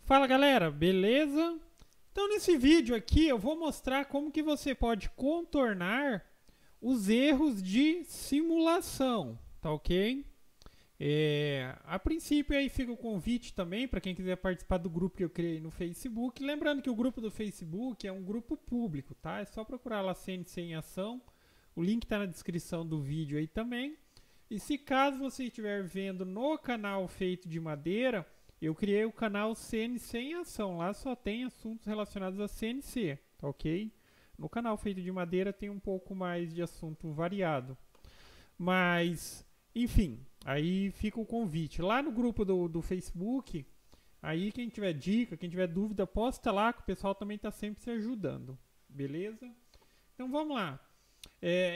Fala galera, beleza? Então nesse vídeo aqui eu vou mostrar como que você pode contornar os erros de simulação, tá ok? A princípio aí fica o convite também para quem quiser participar do grupo que eu criei no Facebook. Lembrando que o grupo do Facebook é um grupo público, tá? É só procurar lá CNC em Ação. O link está na descrição do vídeo aí também. E se caso você estiver vendo no canal Feito de Madeira, eu criei o canal CNC em Ação. Lá só tem assuntos relacionados a CNC, tá ok? No canal Feito de Madeira tem um pouco mais de assunto variado. Mas, enfim, aí fica o convite. Lá no grupo do Facebook, aí quem tiver dica, quem tiver dúvida, posta lá que o pessoal também está sempre se ajudando. Beleza? Então vamos lá.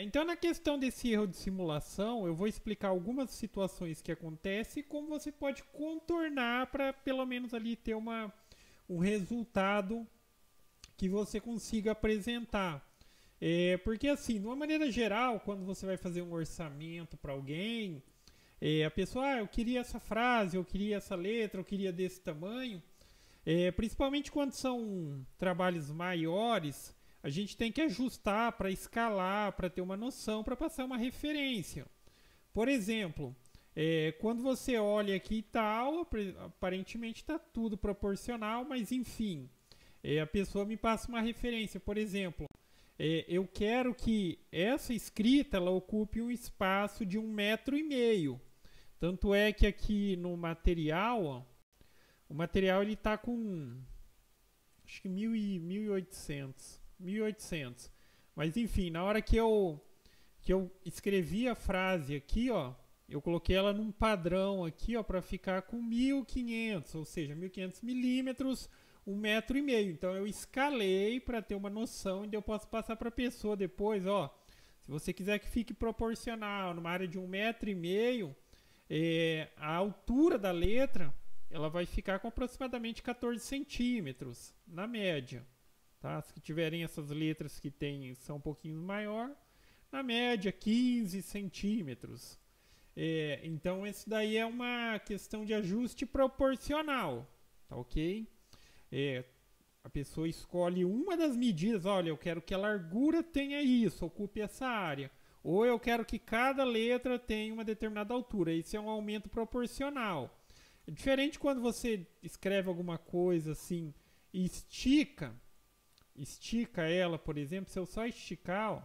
Então na questão desse erro de simulação, eu vou explicar algumas situações que acontecem e como você pode contornar para pelo menos ali ter um resultado que você consiga apresentar. Porque assim, de uma maneira geral, quando você vai fazer um orçamento para alguém, a pessoa, eu queria essa frase, eu queria essa letra, eu queria desse tamanho. Principalmente quando são trabalhos maiores, a gente tem que ajustar para escalar, para ter uma noção, para passar uma referência. Por exemplo, quando você olha aqui e tal, aparentemente está tudo proporcional, mas enfim, a pessoa me passa uma referência. Por exemplo, eu quero que essa escrita ela ocupe um espaço de 1,5 m. Tanto é que aqui no material, ó, o material ele está com acho que 1.800. Mas enfim, na hora que eu escrevi a frase aqui, ó, eu coloquei ela num padrão aqui, ó, para ficar com 1.500, ou seja, 1.500 milímetros, 1,5 m. Então eu escalei para ter uma noção e eu posso passar para a pessoa depois, ó. Se você quiser que fique proporcional, numa área de 1,5 m, a altura da letra ela vai ficar com aproximadamente 14 centímetros, na média. Tá? As que tiverem essas letras que são um pouquinho maior, na média 15 centímetros. Então, esse daí é uma questão de ajuste proporcional, tá ok? A pessoa escolhe uma das medidas, olha, eu quero que a largura tenha isso, ocupe essa área. Ou eu quero que cada letra tenha uma determinada altura. Isso é um aumento proporcional. É diferente quando você escreve alguma coisa assim e estica ela, por exemplo, se eu só esticar, ó,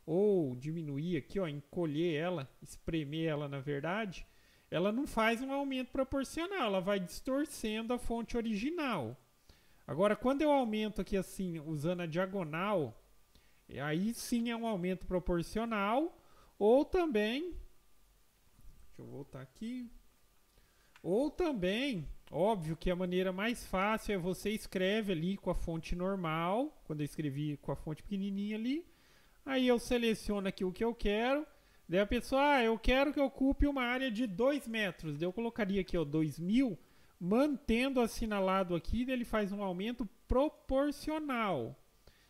ou diminuir aqui, ó, encolher ela, espremer ela na verdade, ela não faz um aumento proporcional, ela vai distorcendo a fonte original. Agora, quando eu aumento aqui assim, usando a diagonal, aí sim é um aumento proporcional, ou também, deixa eu voltar aqui, ou também, óbvio que a maneira mais fácil é você escreve ali com a fonte normal, quando eu escrevi com a fonte pequenininha ali, aí eu seleciono aqui o que eu quero, daí a pessoa, eu quero que ocupe uma área de 2 metros, daí eu colocaria aqui, ó, 2.000, mantendo assinalado aqui, daí ele faz um aumento proporcional,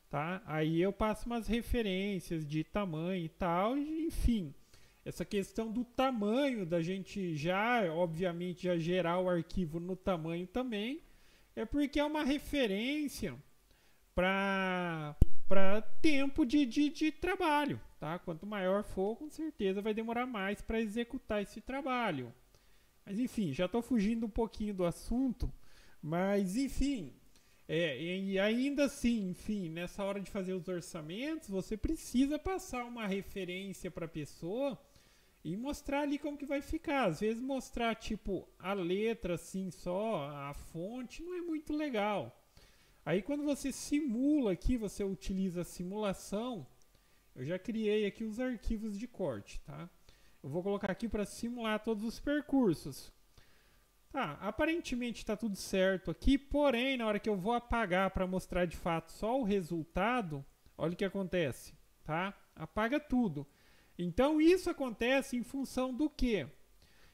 tá? Aí eu passo umas referências de tamanho e tal, enfim. Essa questão do tamanho, da gente obviamente, já gerar o arquivo no tamanho também, é porque é uma referência para tempo de trabalho, tá? Quanto maior for, com certeza vai demorar mais para executar esse trabalho. Mas enfim, já estou fugindo um pouquinho do assunto, mas enfim, e ainda assim, enfim, nessa hora de fazer os orçamentos, você precisa passar uma referência para a pessoa e mostrar ali como que vai ficar. Às vezes mostrar tipo a letra assim só, a fonte, não é muito legal. Aí quando você simula aqui, você utiliza a simulação, eu já criei aqui os arquivos de corte, tá? Eu vou colocar aqui para simular todos os percursos. Tá, aparentemente está tudo certo aqui, porém na hora que eu vou apagar para mostrar de fato só o resultado, olha o que acontece, tá? Apaga tudo. Então isso acontece em função do quê?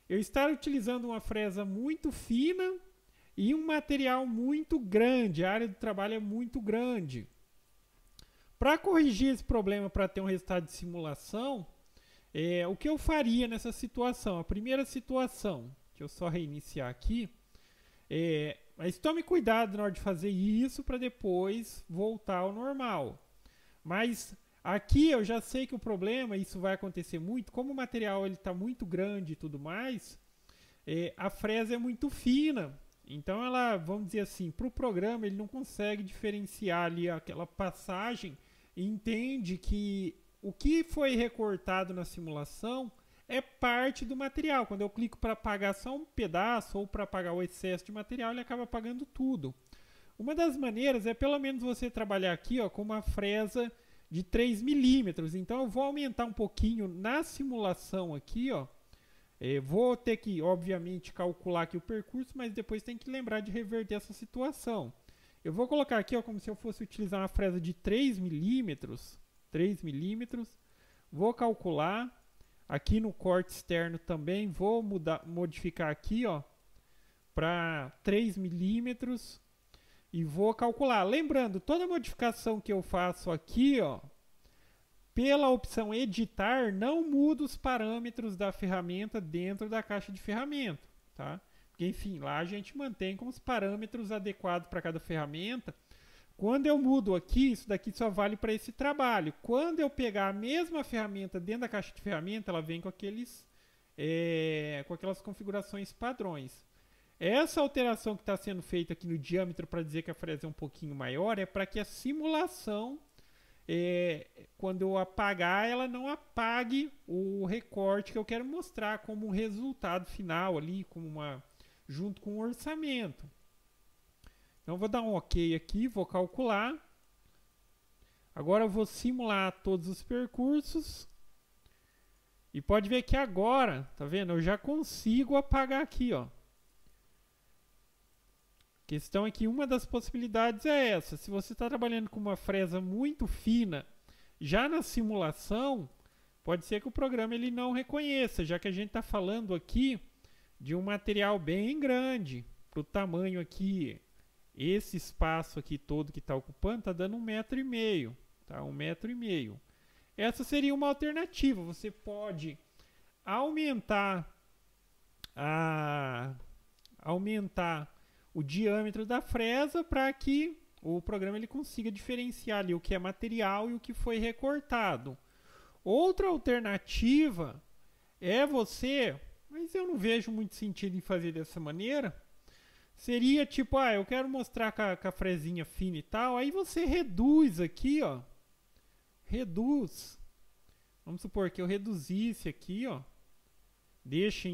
Eu estar utilizando uma fresa muito fina e um material muito grande, a área do trabalho é muito grande. Para corrigir esse problema, para ter um resultado de simulação, o que eu faria nessa situação? A primeira situação, deixa eu só reiniciar aqui, Mas tome cuidado na hora de fazer isso para depois voltar ao normal. Mas aqui eu já sei que o problema, isso vai acontecer muito, como o material está muito grande e tudo mais, a fresa é muito fina. Então ela, vamos dizer assim, para o programa ele não consegue diferenciar ali aquela passagem e entende que o que foi recortado na simulação é parte do material. Quando eu clico para apagar só um pedaço ou para apagar o excesso de material, ele acaba apagando tudo. Uma das maneiras é pelo menos você trabalhar aqui com uma fresa de 3 milímetros. Então eu vou aumentar um pouquinho na simulação aqui, vou ter que, obviamente, calcular aqui o percurso, mas depois tem que lembrar de reverter essa situação. Eu vou colocar aqui como se eu fosse utilizar uma fresa de 3 milímetros. 3 milímetros. Vou calcular. Aqui no corte externo também vou modificar aqui para 3 milímetros. E vou calcular. Lembrando, toda modificação que eu faço aqui, pela opção editar, não muda os parâmetros da ferramenta dentro da caixa de ferramenta, tá? Porque, enfim, lá a gente mantém com os parâmetros adequados para cada ferramenta. Quando eu mudo aqui, isso daqui só vale para esse trabalho. Quando eu pegar a mesma ferramenta dentro da caixa de ferramenta, ela vem com aquelas configurações padrões. Essa alteração que está sendo feita aqui no diâmetro para dizer que a fresa é um pouquinho maior é para que a simulação, quando eu apagar, ela não apague o recorte que eu quero mostrar como um resultado final ali, junto com o orçamento. Então eu vou dar um OK aqui, vou calcular. Agora eu vou simular todos os percursos. E pode ver que agora, tá vendo? Eu já consigo apagar aqui, A questão é que uma das possibilidades é essa. Se você está trabalhando com uma fresa muito fina, já na simulação, pode ser que o programa ele não reconheça, já que a gente está falando aqui de um material bem grande. Para o tamanho aqui, esse espaço aqui todo que está ocupando está dando 1,5 m, tá? 1,5 m. Essa seria uma alternativa. Você pode aumentar o diâmetro da fresa para que o programa ele consiga diferenciar ali o que é material e o que foi recortado. Outra alternativa é mas eu não vejo muito sentido em fazer dessa maneira, seria tipo, eu quero mostrar com a fresinha fina e tal, aí você reduz aqui, reduz. Vamos supor que eu reduzisse aqui, deixa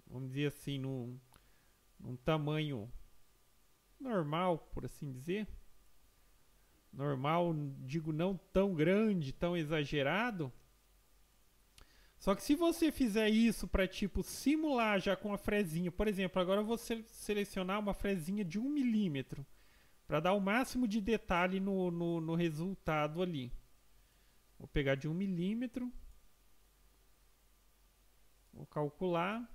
vamos dizer assim, num tamanho normal, por assim dizer. Normal, digo, não tão grande, tão exagerado. Só que se você fizer isso para tipo simular já com a fresinha, por exemplo, agora eu vou selecionar uma fresinha de 1 milímetro para dar o máximo de detalhe no resultado ali. Vou pegar de 1 milímetro, vou calcular.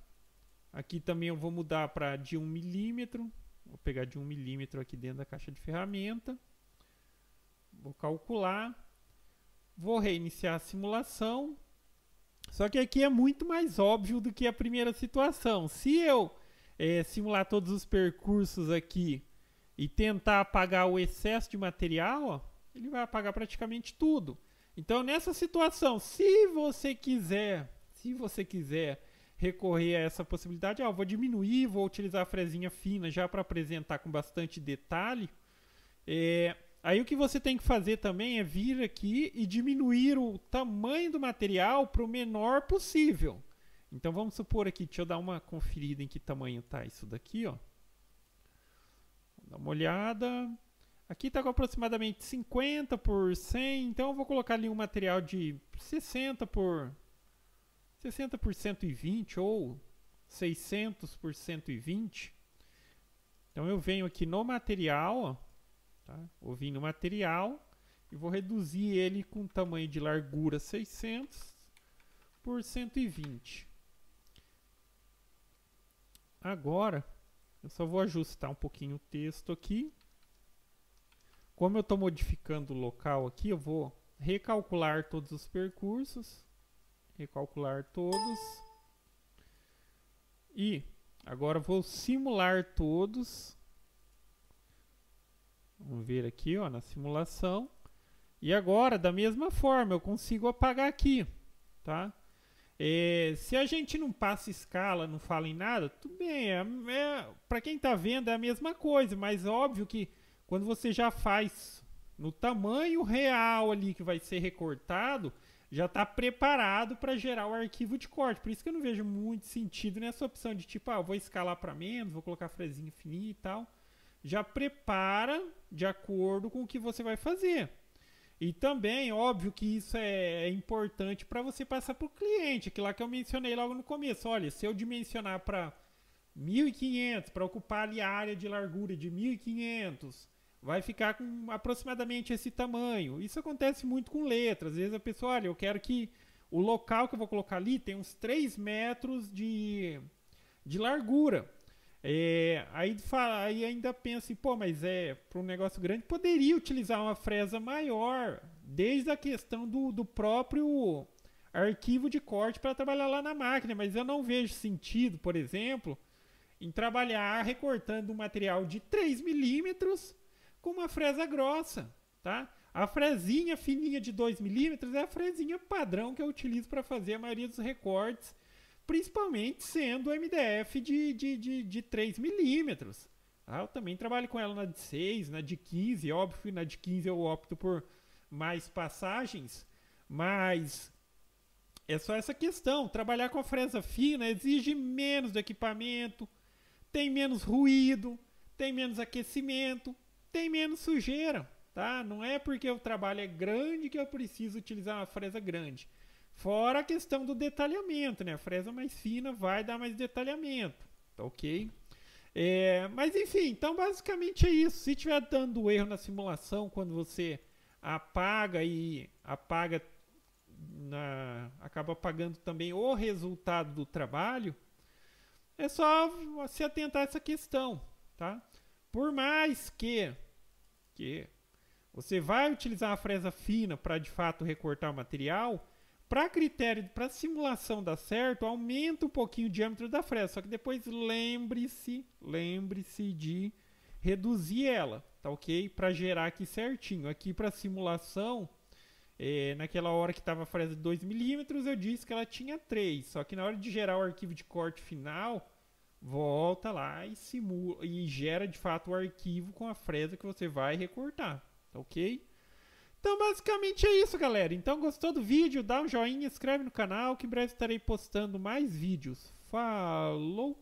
Aqui também eu vou mudar para de 1 milímetro. Vou pegar de 1 milímetro aqui dentro da caixa de ferramenta. Vou calcular. Vou reiniciar a simulação. Só que aqui é muito mais óbvio do que a primeira situação. Se eu simular todos os percursos aqui e tentar apagar o excesso de material, ele vai apagar praticamente tudo. Então, nessa situação, se você quiser recorrer a essa possibilidade, eu vou diminuir, vou utilizar a fresinha fina já para apresentar com bastante detalhe. Aí o que você tem que fazer também é vir aqui e diminuir o tamanho do material para o menor possível. Então vamos supor aqui, deixa eu dar uma conferida em que tamanho está isso daqui. Vou dar uma olhada. Aqui está com aproximadamente 50 por 100, então eu vou colocar ali um material de 60 por 120 ou 600 por 120. Então eu venho aqui no material, tá? Vou vir no material e vou reduzir ele com tamanho de largura 600 por 120. Agora eu só vou ajustar um pouquinho o texto aqui. Como eu estou modificando o local aqui, eu vou recalcular todos os percursos. Recalcular todos. E agora vou simular todos. Vamos ver aqui, ó, na simulação. E agora, da mesma forma, eu consigo apagar aqui, tá? Se a gente não passa escala, não fala em nada, tudo bem. Para quem está vendo é a mesma coisa, mas óbvio que quando você já faz no tamanho real ali que vai ser recortado, já está preparado para gerar o arquivo de corte. Por isso que eu não vejo muito sentido nessa opção de tipo, vou escalar para menos, vou colocar frezinha fininha e tal. Já prepara de acordo com o que você vai fazer. E também, óbvio que isso é importante para você passar para o cliente, aquilo lá que eu mencionei logo no começo. Olha, se eu dimensionar para 1.500, para ocupar ali a área de largura de 1.500, vai ficar com aproximadamente esse tamanho. Isso acontece muito com letras. Às vezes a pessoa, olha, eu quero que o local que eu vou colocar ali tenha uns 3 metros de largura. Aí ainda pensa, pô, mas para um negócio grande poderia utilizar uma fresa maior, desde a questão do próprio arquivo de corte para trabalhar lá na máquina, mas eu não vejo sentido, por exemplo, em trabalhar recortando um material de 3 milímetros com uma fresa grossa, tá? A fresinha fininha de 2 milímetros é a fresinha padrão que eu utilizo para fazer a maioria dos recortes, principalmente sendo o MDF de 3 milímetros. Tá? Eu também trabalho com ela na de 6, na de 15, óbvio que na de 15 eu opto por mais passagens, mas é só essa questão. Trabalhar com a fresa fina exige menos do equipamento, tem menos ruído, tem menos aquecimento, tem menos sujeira. Tá? Não é porque o trabalho é grande que eu preciso utilizar uma fresa grande. Fora a questão do detalhamento, né? A fresa mais fina vai dar mais detalhamento, tá ok? Mas enfim, então basicamente é isso. Se tiver dando erro na simulação, quando você apaga acaba apagando também o resultado do trabalho, é só se atentar a essa questão, tá? Por mais que você vai utilizar a fresa fina para de fato recortar o material, para critério, para simulação dar certo, aumenta um pouquinho o diâmetro da fresa, só que depois lembre-se de reduzir ela, tá ok? Para gerar aqui certinho. Aqui para simulação, naquela hora que estava a fresa de 2 milímetros, eu disse que ela tinha 3, só que na hora de gerar o arquivo de corte final, volta lá e simula e gera de fato o arquivo com a fresa que você vai recortar, tá ok? Então basicamente é isso, galera. Então gostou do vídeo? Dá um joinha, inscreve no canal que em breve estarei postando mais vídeos. Falou!